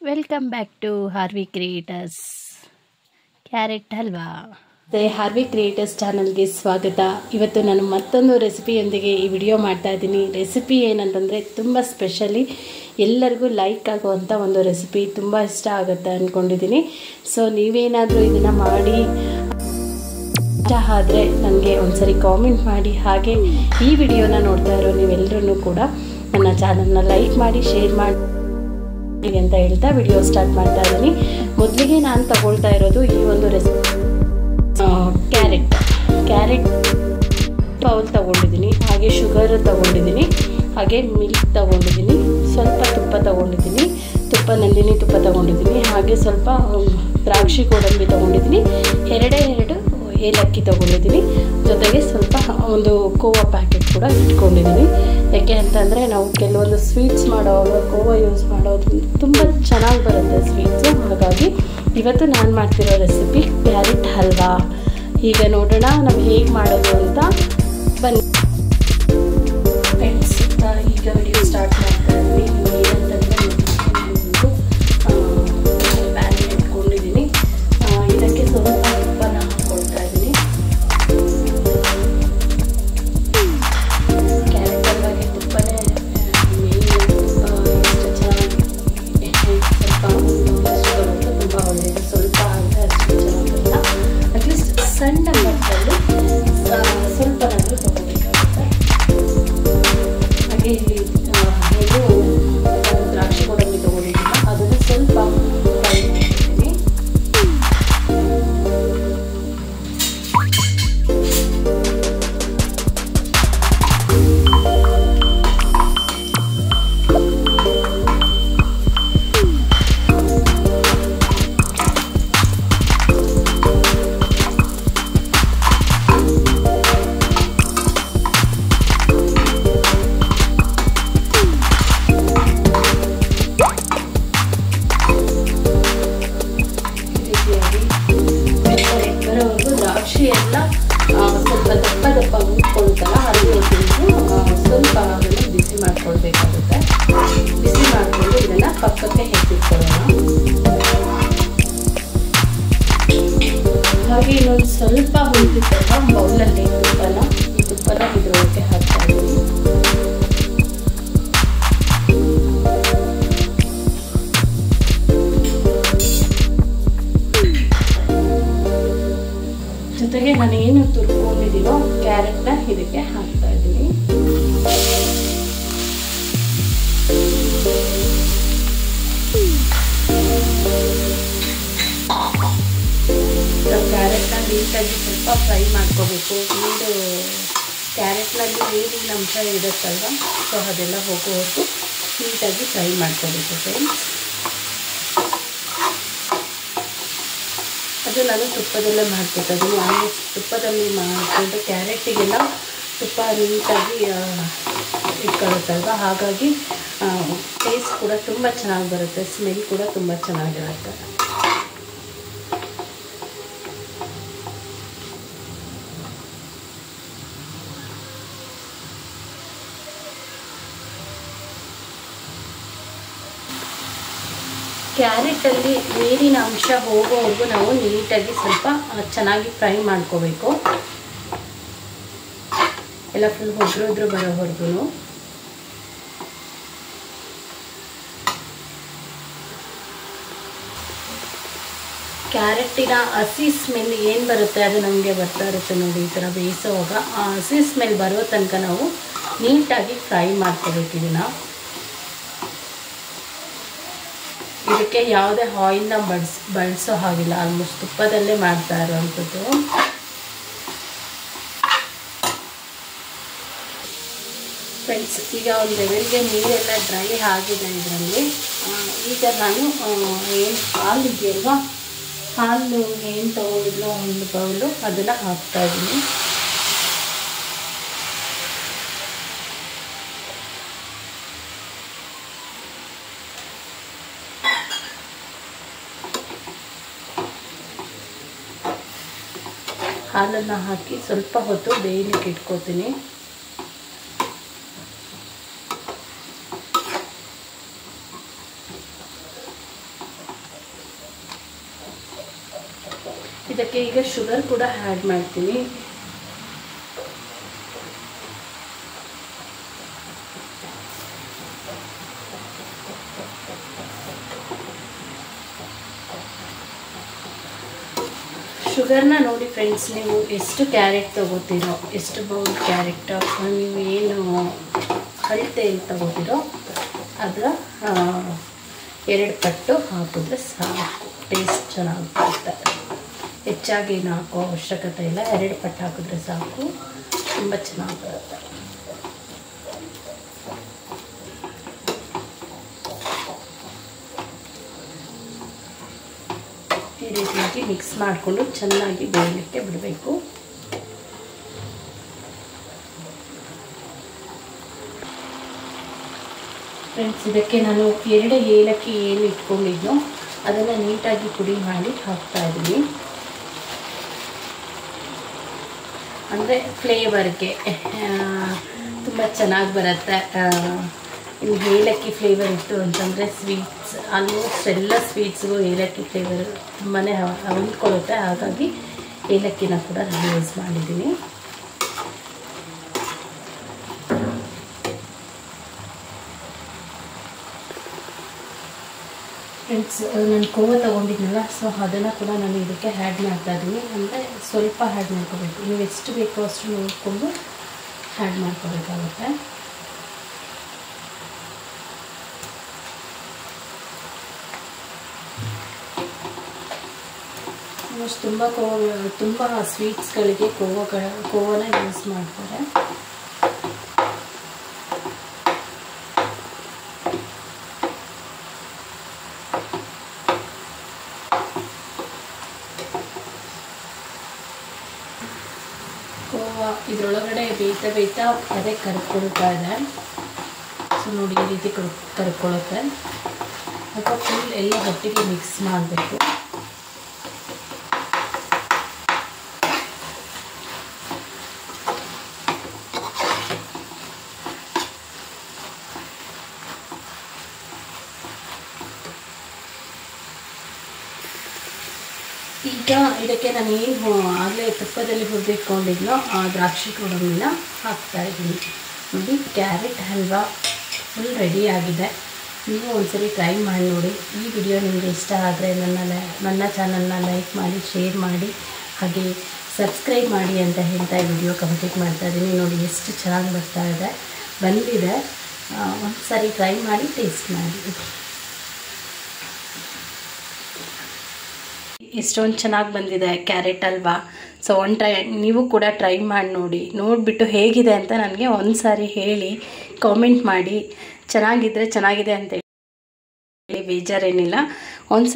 Welcome back to Harvey creators carrot halwa. Harvey creators ಚಾನಲ್ಗೆ ಸ್ವಾಗತ. ಇವತ್ತು ನಾನು ಮತ್ತೊಂದು ರೆಸಿಪಿಯೊಂದಿಗೆ ಈ ವಿಡಿಯೋ ಮಾಡ್ತಾ ಇದ್ದೀನಿ. ರೆಸಿಪಿ ಏನಂತಂದರೆ ತುಂಬ ಸ್ಪೆಷಲಿ ಎಲ್ಲರಿಗೂ ಲೈಕ್ ಆಗುವಂಥ ಒಂದು ರೆಸಿಪಿ, ತುಂಬ ಇಷ್ಟ ಆಗುತ್ತೆ ಅಂದ್ಕೊಂಡಿದ್ದೀನಿ. ಸೊ ನೀವೇನಾದರೂ ಇದನ್ನು ಮಾಡಿ ಇಷ್ಟ ಆದರೆ ನನಗೆ ಒಂದ್ಸರಿ ಕಾಮೆಂಟ್ ಮಾಡಿ. ಹಾಗೆ ಈ ವಿಡಿಯೋನ ನೋಡ್ತಾ ಇರೋ ನೀವೆಲ್ಲರೂ ಕೂಡ ನನ್ನ ಚಾನಲ್ನ ಲೈಕ್ ಮಾಡಿ, ಶೇರ್ ಮಾಡಿ ಅಂತ ಹೇಳ್ತಾ ವಿಡಿಯೋ ಸ್ಟಾರ್ಟ್ ಮಾಡ್ತಾ ಇದ್ದೀನಿ. ಮೊದಲಿಗೆ ನಾನು ತಗೊಳ್ತಾ ಇರೋದು ಈ ಒಂದು ರೆಸಿಪಿ ಕ್ಯಾರೆಟ್ ಬೌಲ್ ತಗೊಂಡಿದ್ದೀನಿ, ಹಾಗೆ ಶುಗರ್ ತಗೊಂಡಿದ್ದೀನಿ, ಹಾಗೆ ಮಿಲ್ಕ್ ತಗೊಂಡಿದ್ದೀನಿ, ಸ್ವಲ್ಪ ತುಪ್ಪ ತಗೊಂಡಿದ್ದೀನಿ, ನಂದಿನಿ ತುಪ್ಪ ತಗೊಂಡಿದ್ದೀನಿ, ಹಾಗೆ ಸ್ವಲ್ಪ ದ್ರಾಕ್ಷಿ ಗೋಡಂಬಿ ತಗೊಂಡಿದ್ದೀನಿ, ಎರಡು ಏಲಕ್ಕಿ ತಗೊಂಡಿದ್ದೀನಿ, ಜೊತೆಗೆ ಸ್ವಲ್ಪ ಒಂದು ಕೋವಾ ಪ್ಯಾಕೆಟ್ ಕೂಡ ಇಟ್ಕೊಂಡಿದ್ದೀನಿ. ಯಾಕೆ ಅಂತಂದರೆ ನಾವು ಕೆಲವೊಂದು ಸ್ವೀಟ್ಸ್ ಮಾಡುವಾಗ ಕೋವಾ ಯೂಸ್ ಮಾಡೋದು ತುಂಬ ಚೆನ್ನಾಗಿ ಬರುತ್ತೆ ಸ್ವೀಟ್ಸು. ಹಾಗಾಗಿ ಇವತ್ತು ನಾನು ಮಾಡ್ತಿರೋ ರೆಸಿಪಿ ಕ್ಯಾರೆಟ್ ಹಲ್ವಾ. ಈಗ ನೋಡೋಣ ನಾವು ಹೇಗೆ ಮಾಡೋದು ಅಂತ ಬನ್ನಿ ಫ್ರೆಂಡ್ಸ್. ಈಗ ವಿಡಿಯೋ ಸ್ಟಾರ್ಟ್ ಮಾಡ್ತಾ ಇದ್ದೀನಿ. ಏನಂತಂದರೆ ಪ್ಯಾನ್ ಇಟ್ಕೊಂಡಿದ್ದೀನಿ, ಇದಕ್ಕೆ ಸ್ವಲ್ಪ ತುಪ್ಪನ ಹಾಕ್ಕೊಳ್ತಾ ಇದ್ದೀನಿ. ಕ್ಯಾರೆಟ್ ಹಲ್ವಾಗೆ ತುಪ್ಪನೇ ಮೇನ್. ಎಷ್ಟು ಚೆನ್ನಾಗಿ ಸ್ವಲ್ಪ ತುಂಬ ಒಳ್ಳೆಯದು. ಸ್ವಲ್ಪ ಅಂದರೆ ಅಷ್ಟು ಚೆನ್ನಾಗಿಲ್ಲ, ಅಟ್ಲೀಸ್ಟ್ ಸಣ್ಣ ಮಟ್ಟಲ್ಲಿ ಸ್ವಲ್ಪನಾದರೂ ತಗೋಬೇಕಾಗುತ್ತೆ. ಹಾಗೆ ಇಲ್ಲಿ ದ್ರಾಕ್ಷಿ ಗೋಡಂಬಿ ತಗೊಂಡಿದ್ದೀನಿ, ಅದನ್ನು ಸ್ವಲ್ಪ ಫ್ರೈ ಮಾಡ್ತೀನಿ. ದ್ರಾಕ್ಷಿ ಎಲ್ಲ ಸ್ವಲ್ಪ ದಪ್ಪ ಉಟ್ಕೊಳ್ತಲ್ಲ, ಅದನ್ನು ಸ್ವಲ್ಪ ಅದನ್ನು ಬಿಸಿ ಮಾಡ್ಕೊಳ್ಬೇಕಾಗುತ್ತೆ. ಬಿಸಿ ಮಾಡಿಕೊಂಡು ಇದನ್ನು ಪಕ್ಕಕ್ಕೆ ಎತ್ತಿಟ್ಕೊಳ್ಳೋಣ. ಹಾಗೆ ಇನ್ನೊಂದು ಸ್ವಲ್ಪ ಉಳಿದಿತ್ತಲ್ಲ ಬೌಲಲ್ಲಿ ತುಪ್ಪನ ಇದ್ರೊಳಗೆ ಹಾಕ್ತಾ ಇದ್ದೀನಿ. ಜೊತೆಗೆ ನಾನು ಏನು ತುರ್ಕೊಂಡಿದ್ದೀನೋ ಕ್ಯಾರೆಟ್ನ ಇದಕ್ಕೆ ಹಾಕ್ತಾ ಇದ್ದೀನಿ. ಕ್ಯಾರೆಟ್ನ ನೀಟಾಗಿ ಸ್ವಲ್ಪ ಫ್ರೈ ಮಾಡ್ಕೋಬೇಕು. ಕ್ಯಾರೆಟ್ನಲ್ಲಿ ನೀರಿನ ಅಂಶ ಇರುತ್ತಲ್ವ, ಸೊ ಅದೆಲ್ಲ ಹೋಗೋವರೆಗೂ ನೀಟಾಗಿ ಫ್ರೈ ಮಾಡ್ಕೋಬೇಕು ಫ್ರೆಂಡ್ಸ್. ಅದು ನಾನು ತುಪ್ಪದಲ್ಲೇ ಮಾಡ್ಕೊತಿದ್ದೀನಿ. ಆಲ್ಮೋಸ್ಟ್ ತುಪ್ಪದಲ್ಲಿ ಮಾಡಿಕೊಂಡು ಕ್ಯಾರೆಟಿಗೆಲ್ಲ ತುಪ್ಪ ನೀಟಾಗಿ ಇಟ್ಕೊಳ್ಳುತ್ತಲ್ವ, ಹಾಗಾಗಿ ಟೇಸ್ಟ್ ಕೂಡ ತುಂಬ ಚೆನ್ನಾಗಿ ಬರುತ್ತೆ, ಸ್ಮೆಲ್ ಕೂಡ ತುಂಬ ಚೆನ್ನಾಗಿರುತ್ತೆ. ಕ್ಯಾರೆಟಲ್ಲಿ ನೀರಿನ ಅಂಶ ಹೋಗೋವರೆಗೂ ನಾವು ನೀಟಾಗಿ ಸ್ವಲ್ಪ ಚೆನ್ನಾಗಿ ಫ್ರೈ ಮಾಡ್ಕೋಬೇಕು. ಎಲ್ಲ ಫುಲ್ ಹೊದ್ರು ಬರೋವರೆಗೂ. ಕ್ಯಾರೆಟಿನ ಹಸಿ ಸ್ಮೆಲ್ ಏನು ಬರುತ್ತೆ ಅದು ನಮಗೆ ಬರ್ತಾ ಇರುತ್ತೆ ನೋಡಿ. ಈ ಥರ ಬೇಯಿಸೋವಾಗ ಆ ಹಸಿ ಸ್ಮೆಲ್ ಬರೋ ತನಕ ನಾವು ನೀಟಾಗಿ ಫ್ರೈ ಮಾಡ್ಕೋಬೇಕು. ಇದಕ್ಕೆ ಯಾವುದೇ ಆಯಿಲ್ನ ಬಳಸೋ ಹಾಗಿಲ್ಲ, ಆಲ್ಮೋಸ್ಟ್ ತುಪ್ಪದಲ್ಲೇ ಮಾಡ್ತಾ ಇರೋವಂಥದ್ದು. ಫ್ರೆಂಡ್ಸ್, ಈಗ ಒಂದು ಲೆವೆಲ್ಗೆ ನೀರೆಲ್ಲ ಡ್ರೈ ಆಗಿದೆ ಇದರಲ್ಲಿ. ಈಗ ನಾನು ಏನು ಹಾಲು ಇದೆಯಲ್ವ, ಹಾಲು ಏನು ತೊಗೊಂಡಿದ್ಲು ಒಂದು ಬೌಲು, ಅದನ್ನು ಹಾಕ್ತಾಯಿದ್ದೀನಿ. ಹಾಲನ್ನು ಹಾಕಿ ಸ್ವಲ್ಪ ಹೊತ್ತು ಬೇಯಲಿಕ್ಕೆ ಇಟ್ಕೋತೀನಿ. ಇದಕ್ಕೆ ಈಗ ಶುಗರ್ ಕೂಡ ಆ್ಯಡ್ ಮಾಡ್ತೀನಿ. ಶುಗರ್ನ ನೋಡಿ ಫ್ರೆಂಡ್ಸ್, ನೀವು ಎಷ್ಟು ಕ್ಯಾರೆಟ್ ತೊಗೋತೀರೋ, ಎಷ್ಟು ಬೌಲ್ ಕ್ಯಾರೆಟ್ ನೀವು ಏನು ಅಳತೆ ತೊಗೋತೀರೋ ಅದರ 2 ಪಟ್ಟು ಹಾಕಿದ್ರೆ ಸಾಕು. ಟೇಸ್ಟ್ ಚೆನ್ನಾಗಿ ಬರುತ್ತೆ. ಹೆಚ್ಚಾಗಿ ಏನು ಹಾಕೋ ಅವಶ್ಯಕತೆ ಇಲ್ಲ. 2 ಪಟ್ಟು ಹಾಕಿದ್ರೆ ಸಾಕು, ತುಂಬ ಚೆನ್ನಾಗಿ ಬರುತ್ತೆ. ಈ ರೀತಿಯಾಗಿ ಮಿಕ್ಸ್ ಮಾಡಿಕೊಂಡು ಚೆನ್ನಾಗಿ ಬೇಯಲಿಕ್ಕೆ ಬಿಡಬೇಕು. ಫ್ರೆಂಡ್ಸ್, ಇದಕ್ಕೆ ನಾನು 2 ಏಲಕ್ಕಿ ಏನು ಇಟ್ಕೊಂಡಿದ್ನೋ ಅದನ್ನು ನೀಟಾಗಿ ಪುಡಿ ಮಾಡಿ ಹಾಕ್ತಾಯಿದ್ದೀನಿ. ಅಂದರೆ ಫ್ಲೇವರ್ಗೆ ತುಂಬ ಚೆನ್ನಾಗಿ ಬರುತ್ತೆ. ಇನ್ನು ಏಲಕ್ಕಿ ಫ್ಲೇವರ್ ಇತ್ತು ಅಂತಂದರೆ ಸ್ವೀಟ್ಸ್, ಆಲ್ಮೋಸ್ಟ್ ಎಲ್ಲ ಸ್ವೀಟ್ಸ್ಗೂ ಏಲಕ್ಕಿ ಫ್ಲೇವರ್ ತುಂಬಾ ಹೊಂದ್ಕೊಳ್ಳುತ್ತೆ. ಹಾಗಾಗಿ ಏಲಕ್ಕಿನ ಕೂಡ ನಾನು ಯೂಸ್ ಮಾಡಿದ್ದೀನಿ. ಫ್ರೆಂಡ್ಸ್, ನಾನು ಕೋವಾ ತೊಗೊಂಡಿದ್ನಲ್ಲ, ಸೊ ಅದನ್ನು ಕೂಡ ನಾನು ಇದಕ್ಕೆ ಆ್ಯಡ್ ಮಾಡ್ತಾಯಿದ್ದೀನಿ. ಅಂದರೆ ಸ್ವಲ್ಪ ಆ್ಯಡ್ ಮಾಡ್ಕೋಬೇಕು. ನೀವು ಎಷ್ಟು ಬೇಕೋ ಅಷ್ಟು ನೋಡಿಕೊಂಡು ಆ್ಯಡ್ ಮಾಡ್ಕೋಬೇಕಾಗುತ್ತೆ. ತುಂಬ ಸ್ವೀಟ್ಸ್ಗಳಿಗೆ ಕೋವಾನ ಯೂಸ್ ಮಾಡ್ತಾರೆ. ಕೋವಾ ಇದರೊಳಗಡೆ ಬೇಯ್ತಾ ಅದೇ ಕರ್ಕೊಳ್ತಾ ಇದೆ. ಸೊ ನೋಡಿ, ಈ ರೀತಿ ಕರ್ಕೊಳ್ಳುತ್ತೆ. ಅಥವಾ ಫುಲ್ ಎಲ್ಲ ಒಟ್ಟಿಗೆ ಮಿಕ್ಸ್ ಮಾಡಬೇಕು. ಈಗ ಇದಕ್ಕೆ ನಾನು ಏನು ಆಗಲೇ ತುಪ್ಪದಲ್ಲಿ ಹುರಿದಿಟ್ಕೊಂಡಿದ್ನೋ ಆ ದ್ರಾಕ್ಷಿ ಗೋಡಂಬಿನ ಹಾಕ್ತಾಯಿದ್ದೀನಿ. ನೋಡಿ, ಕ್ಯಾರೆಟ್ ಹಲ್ವಾ ಫುಲ್ ರೆಡಿಯಾಗಿದೆ. ನೀವು ಒಂದ್ಸರಿ ಟ್ರೈ ಮಾಡಿ ನೋಡಿ. ಈ ವಿಡಿಯೋ ನಿಮಗೆ ಇಷ್ಟ ಆದರೆ ನನ್ನ ಚಾನಲ್ನ ಲೈಕ್ ಮಾಡಿ, ಶೇರ್ ಮಾಡಿ, ಹಾಗೆ ಸಬ್ಸ್ಕ್ರೈಬ್ ಮಾಡಿ ಅಂತ ಹೇಳ್ತಾ ಈ ವಿಡಿಯೋ ಕಂಪ್ಲೀಟ್ ಮಾಡ್ತಾಯಿದ್ದೀನಿ. ನೋಡಿ ಎಷ್ಟು ಚೆನ್ನಾಗಿ ಬಂದಿದೆ. ಒಂದು ಸಾರಿ ಟ್ರೈ ಮಾಡಿ, ಟೇಸ್ಟ್ ಮಾಡಿ. ಇಷ್ಟೊಂದು ಚೆನ್ನಾಗಿ ಬಂದಿದೆ ಕ್ಯಾರೆಟ್ ಹಲ್ವಾ. ಸೊ ನೀವು ಕೂಡ ಟ್ರೈ ಮಾಡಿ ನೋಡಿಬಿಟ್ಟು ಹೇಗಿದೆ ಅಂತ ನನಗೆ ಒಂದು ಸಾರಿ ಹೇಳಿ, ಕಾಮೆಂಟ್ ಮಾಡಿ. ಚೆನ್ನಾಗಿದೆ ಅಂತ ಹೇಳಿ ಬೇಜಾರೇನಿಲ್ಲ. ಒಂದು